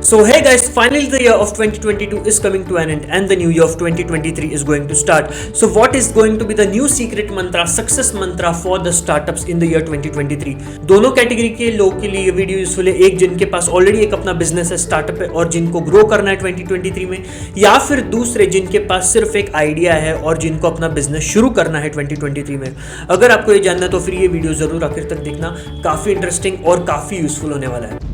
So hey guys, finally the year of 2022 is coming to an end and the new year of 2023 is going to start. So what is going to be the new secret mantra, success mantra for the startups in the year 2023? दोनों category के लोग के लिए ये video useful है, एक जिनके पास already एक अपना बिजनेस है, स्टार्टअप है और जिनको ग्रो करना है 2023 में, या फिर दूसरे जिनके पास सिर्फ एक आइडिया है और जिनको अपना बिजनेस शुरू करना है 2023 में। अगर आपको ये जानना है तो फिर ये वीडियो जरूर आखिर तक देखना, काफी इंटरेस्टिंग और काफी यूजफुल होने वाला है।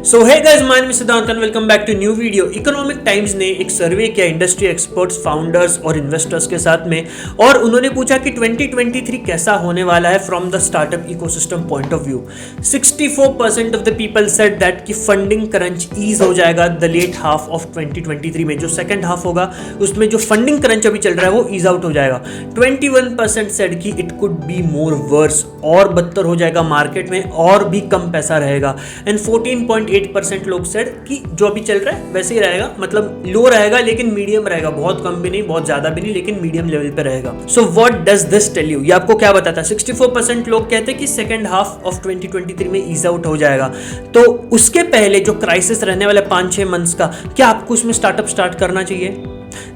So hey guys, my name is Siddhant and welcome back to new video. Economic Times ने एक सर्वे किया इंडस्ट्री एक्सपर्ट्स, फाउंडर्स और इन्वेस्टर्स के साथ में, और उन्होंने पूछा कि 2023 कैसा होने वाला है from the startup ecosystem point of view. 64% of the people said that कि फंडिंग क्रंच ईज हो जाएगा द लेट हाफ ऑफ 2023 में। जो सेकंड हाफ होगा उसमें जो फंडिंग क्रंच अभी चल रहा है वो ईज आउट हो जाएगा। 21% सेड कि it could be more verse, और बदतर हो जाएगा, मार्केट में और भी कम पैसा रहेगा। एंड 14.8% लोग सेड कि जो अभी चल रहा है वैसे ही रहेगा, मतलब लो रहेगा लेकिन मीडियम रहेगा, बहुत कम भी नहीं बहुत ज्यादा भी नहीं, लेकिन मीडियम लेवल पे रहेगा। So what does this tell you? ये आपको क्या बताता है? 64% लोग कहते हैं कि सेकंड हाफ ऑफ 2023 में ईज आउट हो जाएगा। तो उसके पहले जो क्राइसिस रहने वाला 5-6 मंथ्स का, क्या आपको उसमें स्टार्टअप स्टार्ट करना चाहिए?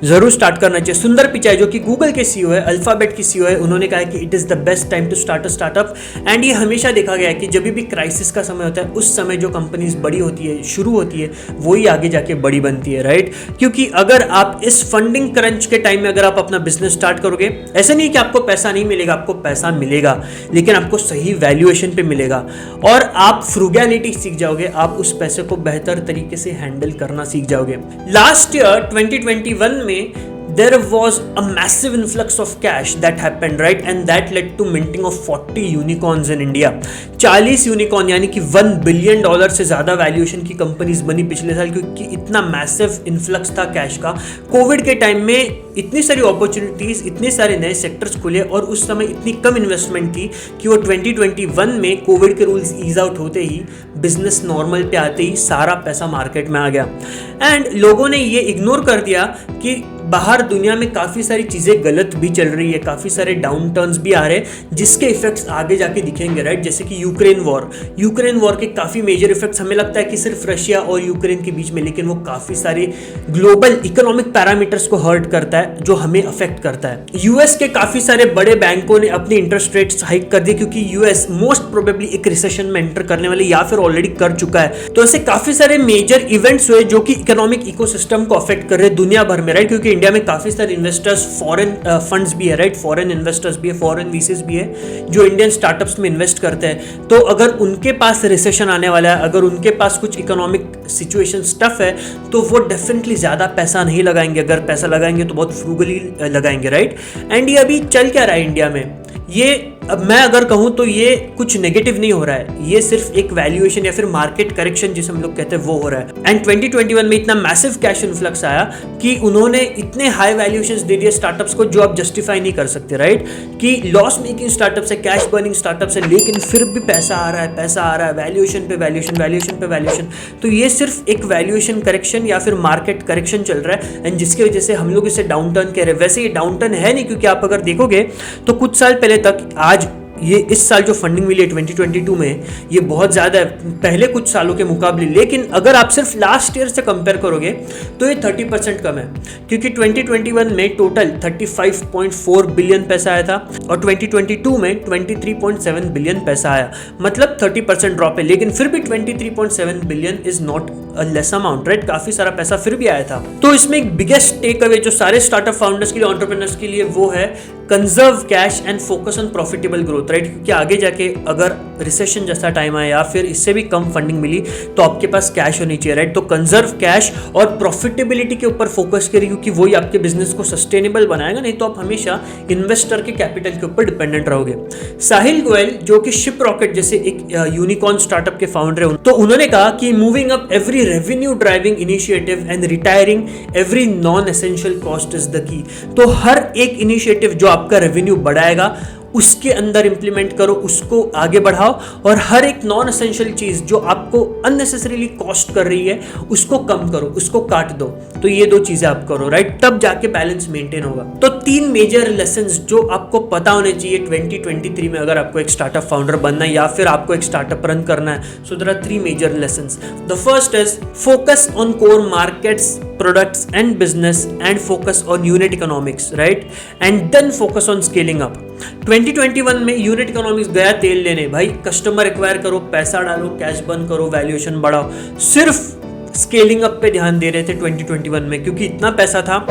जरूर स्टार्ट करना चाहिए। सुंदर पिचाई जो कि गूगल के सीईओ है, अल्फाबेट की सीईओ है, उन्होंने कहा है कि it is the best time to start a startup. And ये हमेशा देखा गया है कि जब भी क्राइसिस का समय होता है उस समय जो कंपनीज बड़ी होती है, शुरू होती है, वही आगे जाके बड़ी बनती है, राइट? क्योंकि अगर आप इस फंडिंग क्रंच के टाइम में अगर आप अपना बिजनेस स्टार्ट करोगे, ऐसा नहीं कि आपको पैसा नहीं मिलेगा, आपको पैसा मिलेगा, लेकिन आपको सही वैल्यूएशन पे मिलेगा और आप फ्रूगैलिटी सीख जाओगे, आप उस पैसे को बेहतर तरीके से हैंडल करना सीख जाओगे। लास्ट ईयर 2021 में there was a massive influx of cash that happened, right? And that led to minting of 40 unicorns in India। 40 unicorn यानी कि $1 बिलियन से ज़्यादा वैल्यूएशन की कंपनीज बनी पिछले साल, क्योंकि इतना मैसिव इन्फ्लक्स था कैश का। कोविड के टाइम में इतनी सारी अपॉर्चुनिटीज़, इतने सारे नए सेक्टर्स खुले और उस समय इतनी कम इन्वेस्टमेंट थी कि वो 2021 में कोविड के रूल्स ईज आउट होते ही, बिजनेस नॉर्मल पे आते ही सारा पैसा मार्केट में आ गया। एंड लोगों ने ये इग्नोर कर दिया कि बाहर दुनिया में काफ़ी सारी चीज़ें गलत भी चल रही है, काफ़ी सारे डाउन टर्न्स भी आ रहे हैं जिसके इफेक्ट्स आगे जाके दिखेंगे, राइट? जैसे कि यूक्रेन वॉर के काफ़ी मेजर इफेक्ट्स हमें लगता है कि सिर्फ रशिया और यूक्रेन के बीच में, लेकिन वो काफ़ी सारे ग्लोबल इकोनॉमिक पैरामीटर्स को हर्ट करता है जो हमें अफेक्ट करता है। यूएस के काफ़ी सारे बड़े बैंकों ने अपने इंटरेस्ट रेट्स हाइक कर दिए क्योंकि यूएस मोस्ट प्रोबेबली एक रिसेशन में एंटर करने वाले या फिर ऑलरेडी कर चुका है। तो ऐसे काफ़ी सारे मेजर इवेंट्स हुए जो कि इकोनॉमिक इकोसिस्टम को अफेक्ट कर रहे हैं दुनिया भर में, राइट? क्योंकि इंडिया में काफी सारे इन्वेस्टर्स, फॉरेन फंड्स भी है, राइट? फॉरेन इन्वेस्टर्स भी है, फॉरेन वीसीज भी है जो इंडियन स्टार्टअप्स में इन्वेस्ट करते हैं। तो अगर उनके पास रिसेशन आने वाला है, अगर उनके पास कुछ इकोनॉमिक सिचुएशन टफ है, तो वो डेफिनेटली ज्यादा पैसा नहीं लगाएंगे। अगर पैसा लगाएंगे तो बहुत फ्रूगली लगाएंगे, राइट? एंड ये अभी चल क्या रहा है इंडिया में, ये अब मैं अगर कहूँ तो ये कुछ नेगेटिव नहीं हो रहा है, ये सिर्फ एक वैल्यूएशन या फिर मार्केट करेक्शन जिसे हम लोग कहते हैं वो हो रहा है। एंड 2021 में इतना मैसिव कैश इन्फ्लक्स आया कि उन्होंने इतने हाई वैल्यूएशंस दे दिए स्टार्टअप्स को जो आप जस्टिफाई नहीं कर सकते, राइट? कि लॉस मेकिंग स्टार्टअप्स है, कैश बर्निंग स्टार्टअप्स है, लेकिन फिर भी पैसा आ रहा है, वैल्यूएशन पे वैल्यूएशन। तो ये सिर्फ एक वैल्यूएशन करेक्शन या फिर मार्केट करेक्शन चल रहा है, एंड जिसकी वजह से हम लोग इसे डाउन टर्न कह रहे हैं। वैसे ये डाउन टर्न है नहीं, क्योंकि आप अगर देखोगे तो कुछ साल पहले तक, आज ये इस साल जो फंडिंग मिली है 2022 में, ये बहुत ज़्यादा है पहले कुछ सालों के मुकाबले, लेकिन अगर आप सिर्फ लास्ट ईयर से कंपेयर करोगे तो ये 30% कम है, क्योंकि 2021 में टोटल 35.4 बिलियन पैसा आया था और 2022 में 23.7 बिलियन पैसा आया, मतलब 30% ड्रॉप है। लेकिन फिर भी 23.7 billion is not a less amount, right? काफ़ी सारा पैसा फिर भी आया था। तो इसमें एक बिगेस्ट टेक अवे जो सारे स्टार्टअप फाउंडर्स के लिए, एंटरप्रेन्योर्स के लिए, वो है conserve cash and focus on profitable growth, right? क्योंकि आगे जाके अगर रिसेशन जैसा टाइम आया या फिर इससे भी कम फंडिंग मिली तो आपके पास कैश होनी चाहिए, राइट? तो कंजर्व कैश और प्रॉफिटेबिलिटी के ऊपर फोकस करिए, क्योंकि वही आपके बिजनेस को सस्टेनेबल बनाएगा, नहीं तो आप हमेशा इन्वेस्टर के कैपिटल के ऊपर डिपेंडेंट रहोगे। साहिल गोयल जो कि शिप रॉकेट जैसे एक यूनिकॉर्न स्टार्टअप के फाउंडर है, तो उन्होंने कहा कि moving up every revenue driving initiative and retiring every non essential cost is the key. तो हर एक इनिशिएटिव जो आपका रेवेन्यू बढ़ाएगा उसके अंदर इंप्लीमेंट करो, उसको आगे बढ़ाओ और हर एक नॉन एसेंशियल चीज जो आपको अननेसेसरीली कॉस्ट कर रही है उसको कम करो, उसको काट दो। तो ये दो चीजें आप करो, राइट, तब जाके बैलेंस मेंटेन होगा। तो 3 मेजर लेसन्स जो आपको पता होने चाहिए 2023 में अगर आपको एक स्टार्टअप फाउंडर बनना है या फिर आपको एक स्टार्टअप रन करना है। So there are 3 major lessons. The first is focus on core markets, products and business and focus on unit economics, right, and then focus on scaling up। 2021 में unit economics गया तेल लेने, भाई customer acquire करो, पैसा डालो, cash burn करो, valuation बढ़ाओ, सिर्फ स्केलिंग अप पे ध्यान दे रहे थे 2021 में, क्योंकि इतना पैसा था,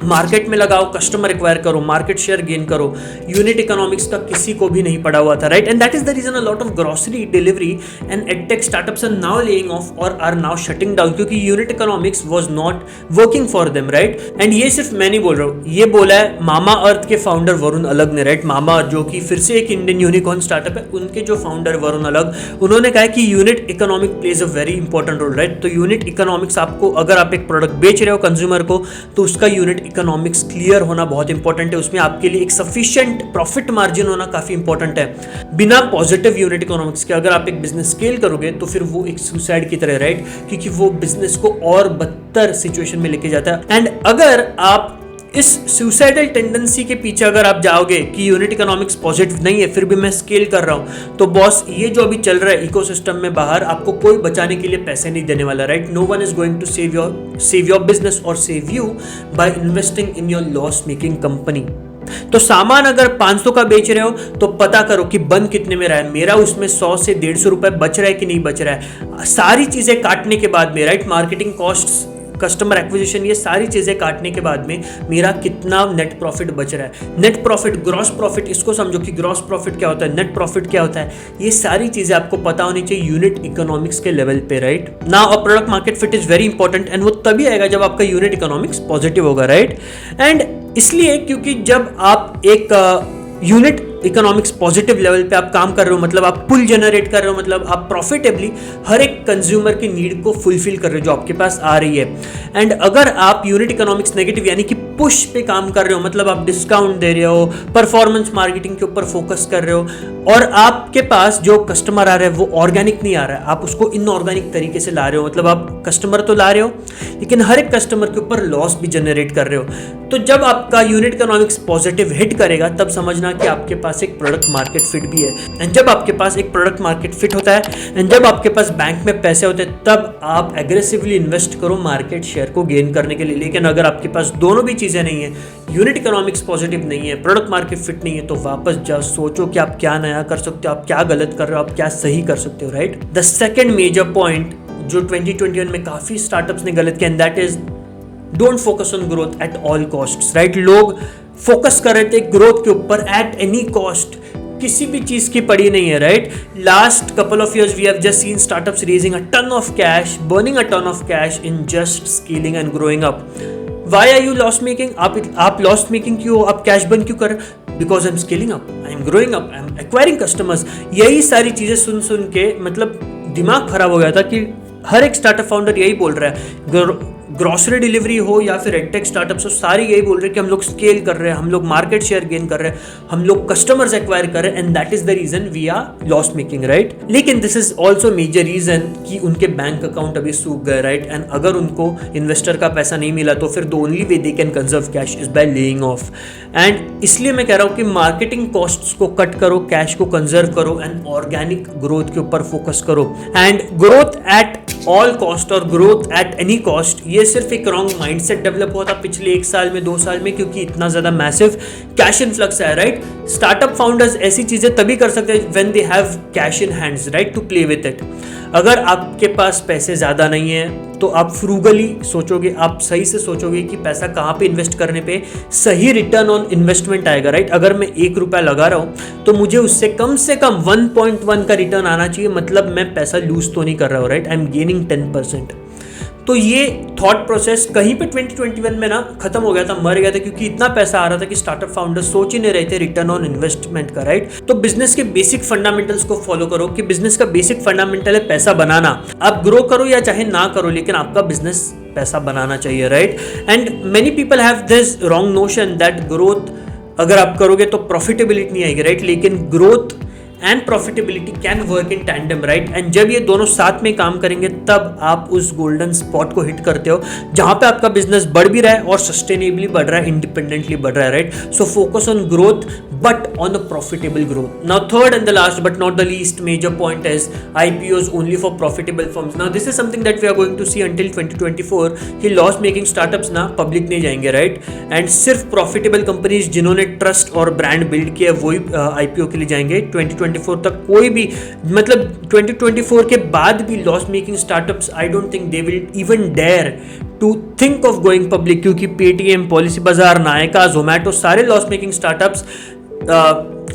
मार्केट में लगाओ, कस्टमर एक्वायर करो, मार्केट शेयर गेन करो। यूनिट इकोनॉमिक्स का किसी को भी नहीं पड़ा हुआ था, right, and that is the reason a lot of grocery delivery and edtech startups are now laying off और आर नाउ शटिंग डाउन, क्योंकि unit economics was not working for them, right. And ये सिर्फ मैं नहीं बोल रहा हूँ, ये बोला है मामा अर्थ के फाउंडर वरुण अलग ने, राइट। मामा अर्थ जो कि फिर से एक इंडियन यूनिकॉर्न स्टार्टअप है, उनके जो फाउंडर वरुण अलग, उन्होंने कहा कि unit economic plays a very important role, right. तो यूनिट इकोनॉमिक्स आपको, अगर आप एक प्रोडक्ट बेच रहे हो कंज्यूमर को, तो उसका यूनिट इकोनॉमिक्स क्लियर होना बहुत इंपॉर्टेंट है, उसमें आपके लिए एक सफिशिएंट प्रॉफिट मार्जिन होना काफी इंपॉर्टेंट है। बिना पॉजिटिव यूनिट इकोनॉमिक्स के अगर आप एक बिजनेस स्केल करोगे तो फिर वो एक सुसाइड की तरह, राइट, क्योंकि वो बिजनेस को और बदतर सिचुएशन में लेके जाता है। एंड अगर आप इस सुसाइडल टेंडेंसी के पीछे अगर आप जाओगे कि यूनिट इकोनॉमिक्स पॉजिटिव नहीं है फिर भी मैं स्केल कर रहा हूं, तो बॉस ये जो अभी चल रहा है इकोसिस्टम में बाहर, आपको कोई बचाने के लिए पैसे नहीं देने वाला, right. No one is going to save your business और save you by investing in your loss making company. तो सामान अगर 500 का बेच रहे हो तो पता करो कि बन कितने में रहा है, मेरा उसमें 100 से 150 रुपए बच रहा है कि नहीं बच रहा है। सारी चीजें काटने के बाद में, right, marketing costs, customer acquisition, ये सारी चीजें काटने के बाद में मेरा कितना नेट प्रॉफिट बच रहा है। नेट प्रॉफिट, ग्रॉस प्रॉफिट, इसको समझो कि ग्रॉस प्रॉफिट क्या होता है, नेट प्रॉफिट क्या होता है, ये सारी चीजें आपको पता होनी चाहिए यूनिट इकोनॉमिक्स के लेवल पे, right. Now a product market fit is very important and वो तभी आएगा जब आपका यूनिट इकोनॉमिक्स पॉजिटिव होगा, राइट। एंड इसलिए क्योंकि जब आप एक यूनिट इकोनॉमिक्स पॉजिटिव लेवल पे आप काम कर रहे हो, मतलब आप पुल जनरेट कर रहे हो, मतलब आप प्रॉफिटेबली हर एक कंज्यूमर की नीड को फुलफिल कर रहे हो जो आपके पास आ रही है। एंड अगर आप यूनिट इकोनॉमिक्स नेगेटिव यानी कि पुश पे काम कर रहे हो, मतलब आप डिस्काउंट दे रहे हो, परफॉर्मेंस मार्केटिंग के ऊपर फोकस कर रहे हो और आपके पास जो कस्टमर आ रहा है वो ऑर्गेनिक नहीं आ रहा है, आप उसको इनऑर्गेनिक तरीके से ला रहे हो, मतलब आप कस्टमर तो ला रहे हो लेकिन हर एक कस्टमर के ऊपर लॉस भी जनरेट कर रहे हो, तो जब आपका यूनिट इकोनॉमिक्स पॉजिटिव हिट करेगा तब समझना कि आपके पास एक प्रोडक्ट मार्केट फिट भी है। एंड जब आपके पास एक प्रोडक्ट मार्केट फिट होता है एंड जब आपके पास बैंक में पैसे होते हैं तब आप एग्रेसिवली इन्वेस्ट करो मार्केट शेयर को गेन करने के लिए। लेकिन अगर आपके पास दोनों भी चीजें नहीं है, यूनिट इकोनॉमिक्स पॉजिटिव नहीं है, प्रोडक्ट मार्केट फिट नहीं है, तो वापस जाओ, सोचो कि आप क्या नया कर सकते हो, आप क्या गलत कर रहे हो, आप क्या सही कर सकते हो, right. The second major point जो 2021 में काफी स्टार्टअप्स ने गलत किया, and that is don't focus on growth at all cost, right. लोग फोकस कर रहे थे ग्रोथ के ऊपर एट एनी कॉस्ट, किसी भी चीज की पड़ी नहीं है, right. Last couple of years we have just seen startups raising a ton of cash, burning a ton of cash in just scaling and growing up. Why are you loss making? आप loss making क्यों, आप cash burn क्यों कर? Because I am scaling up, I am growing up, I am acquiring customers. यही सारी चीजें सुन सुन के मतलब दिमाग खराब हो गया था कि हर एक स्टार्टअप फाउंडर यही बोल रहा है, ग्रोसरी डिलीवरी हो या फिर एडटेक स्टार्टअप्स हो, सारे यही बोल रहे हैं कि हम लोग स्केल कर रहे हैं, हम लोग मार्केट शेयर गेन कर रहे हैं, हम लोग कस्टमर्स एक्वायर कर रहे हैं, and that is the reason we are loss making, right. लेकिन this is also major reason कि उनके बैंक अकाउंट अभी सूख गए, राइट। एंड अगर उनको इन्वेस्टर का पैसा नहीं मिला तो फिर the only way they can conserve cash is by laying of. And इसलिए मैं कह रहा हूँ कि मार्केटिंग कॉस्ट्स को कट करो, कैश को कंजर्व करो एंड ऑर्गेनिक ग्रोथ के ऊपर फोकस करो। And growth at all cost और ग्रोथ एट एनी कॉस्ट, ये सिर्फ एक रॉन्ग माइंडसेट डेवलप हुआ था पिछले 1 साल में 2 साल में, क्योंकि इतना ज्यादा मैसिव कैश इनफ्लक्स है, राइट। स्टार्टअप फाउंडर्स ऐसी चीजें तभी कर सकते हैं when they have cash in hands, right, to play with it. अगर आपके पास पैसे ज्यादा नहीं है तो आप फ्रूगली सोचोगे, आप सही से सोचोगे कि पैसा कहाँ पे इन्वेस्ट करने पे सही रिटर्न ऑन इन्वेस्टमेंट आएगा, राइट। अगर मैं 1 रुपया लगा रहा हूँ तो मुझे उससे कम से कम 1.1 का रिटर्न आना चाहिए, मतलब मैं पैसा लूज तो नहीं कर रहा हूँ, राइट। I am gaining 10%। तो ये थॉट प्रोसेस कहीं पे 2021 में ना खत्म हो गया था, मर गया था, क्योंकि इतना पैसा आ रहा था कि स्टार्टअप फाउंडर्स सोच ही नहीं रहे थे रिटर्न ऑन इन्वेस्टमेंट का, राइट। तो बिजनेस के बेसिक फंडामेंटल्स को फॉलो करो कि बिजनेस का बेसिक फंडामेंटल है पैसा बनाना। आप ग्रो करो या चाहे ना करो, लेकिन आपका बिजनेस पैसा बनाना चाहिए, right. And many people have this wrong notion that growth अगर आप करोगे तो प्रॉफिटेबिलिटी नहीं आएगी, राइट। लेकिन growth and profitability can work in tandem, right. And जब ये दोनों साथ में काम करेंगे तब आप उस गोल्डन स्पॉट को हिट करते हो जहां पे आपका बिजनेस बढ़ भी रहा है और सस्टेनेबली बढ़ रहा है, इंडिपेंडेंटली बढ़ रहा है, right. So focus on growth but on a profitable growth. Now third and the last but not the least major point is IPOs only for profitable firms. Now this is something that we are going to see until 2024 कि loss making startups ना public नहीं जाएंगे, right, and सिर्फ profitable companies जिन्होंने trust और brand build किया वही IPO के लिए जाएंगे 2024 तक। कोई भी मतलब 2024 के बाद भी loss making startups I don't think they will even dare to think of going public, क्योंकि पेटीएम, पॉलिसी बाजार, नायका, जोमैटो सारे लॉस मेकिंग स्टार्टअप्स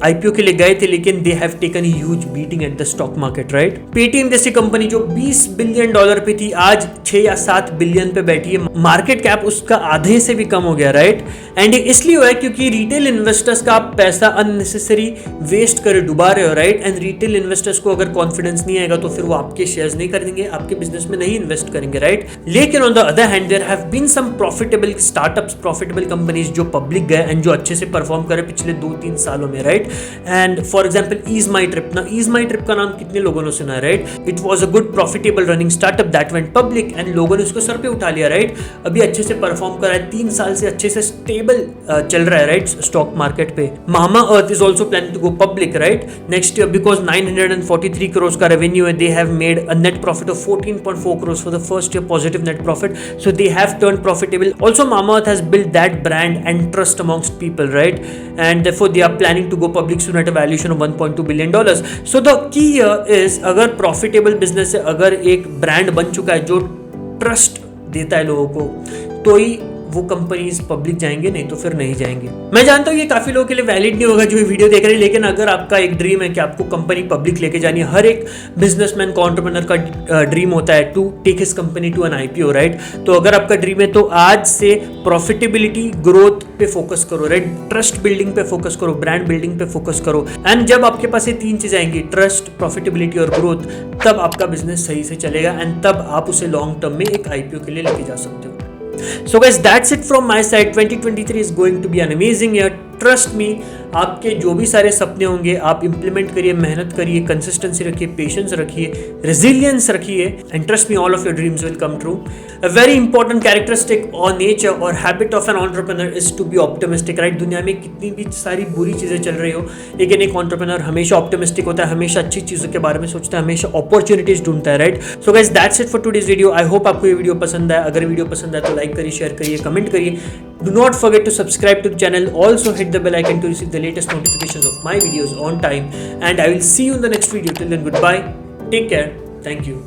आईपीओ के लिए गए थे, लेकिन they have taken huge beating at the stock market, right. Paytm जैसी company जो $20 बिलियन पे थी आज 6 या 7 बिलियन पे बैठी है, मार्केट कैप उसका आधे से भी कम हो गया, राइट। एंड इसलिए हुआ है क्योंकि रिटेल इन्वेस्टर्स का आप पैसा अननेसेसरी वेस्ट कर डुबा रहे हो, राइट। एंड रिटेल इन्वेस्टर्स को अगर कॉन्फिडेंस नहीं आएगा तो फिर वो आपके शेयर्स नहीं खरीदेंगे, आपके बिजनेस में नहीं इन्वेस्ट करेंगे, राइट। लेकिन on the other hand there have been some profitable startups, profitable companies जो पब्लिक गए एंड जो अच्छे से परफॉर्म करे पिछले 2-3 सालों में, right. And for example Ease My Trip ना, ईज माई ट्रिप का नाम कितने लोगों ने सुना है, right. It was a good profitable running startup that went public and लोगों ने उसको सर पे उठा लिया, राइट। अभी अच्छे से परफॉर्म कर रहा है, 3 साल से अच्छे से स्टेबल चल रहा है, राइट, स्टॉक मार्केट पे। Mamaearth is also planning to go public, right, next year because 943 crore का रेवेन्यू है। They have made a net profit of 14.4 crore for the first year, positive net profit, so they have turn profitable. Also Mamaearth has build that brand and trust amongst people, right, and therefore they are planning to go public soon at a valuation of $1.2 billion. So the key is अगर profitable business है, अगर एक brand बन चुका है जो trust देता है लोगों को, तो ही वो कंपनीज पब्लिक जाएंगे, नहीं तो फिर नहीं जाएंगे। मैं जानता हूँ ये काफी लोगों के लिए वैलिड नहीं होगा जो ये वीडियो देख रहे हैं, लेकिन अगर आपका एक ड्रीम है कि आपको कंपनी पब्लिक लेके जानी है, हर एक बिजनेसमैन को, एंटरप्रेन्योर का ड्रीम होता है to take his company to an IPO, right. तो अगर आपका ड्रीम है तो आज से प्रॉफिटेबिलिटी, ग्रोथ पे फोकस करो, राइट, ट्रस्ट बिल्डिंग पे फोकस करो, ब्रांड बिल्डिंग पे फोकस करो। एंड जब आपके पास ये 3 चीजें आएंगी, ट्रस्ट, प्रॉफिटेबिलिटी और ग्रोथ, तब आपका बिजनेस सही से चलेगा एंड तब आप उसे लॉन्ग टर्म में एक आईपीओ के लिए लेके जा सकते हो। So guys, that's it from my side. 2023 is going to be an amazing year. Trust me, आपके जो भी सारे सपने होंगे आप इंप्लीमेंट करिए, मेहनत करिए, कंसिस्टेंसी रखिए, पेशेंस रखिए, रेजिलियंस रखिए, and trust me, all of your dreams will come true. A very important characteristic और नेचर और habit of an entrepreneur is to be optimistic, right. दुनिया में कितनी भी सारी बुरी चीज़ें चल रही हो, लेकिन एक एंटरप्रेन्योर हमेशा ऑप्टिमिस्टिक होता है, हमेशा अच्छी चीज़ों के बारे में सोचता है, हमेशा अपॉर्चुनिटीज ढूंढता है, right. So guys, that's it for today's video. I hope आपको ये वीडियो पसंद आया। अगर वीडियो पसंद आए तो लाइक करिए, शेयर करिए, कमेंट करिए। Do not forget to subscribe to the channel. Also hit the bell icon to receive the latest notifications of my videos on time. And I will see you in the next video. Till then, goodbye. Take care. Thank you.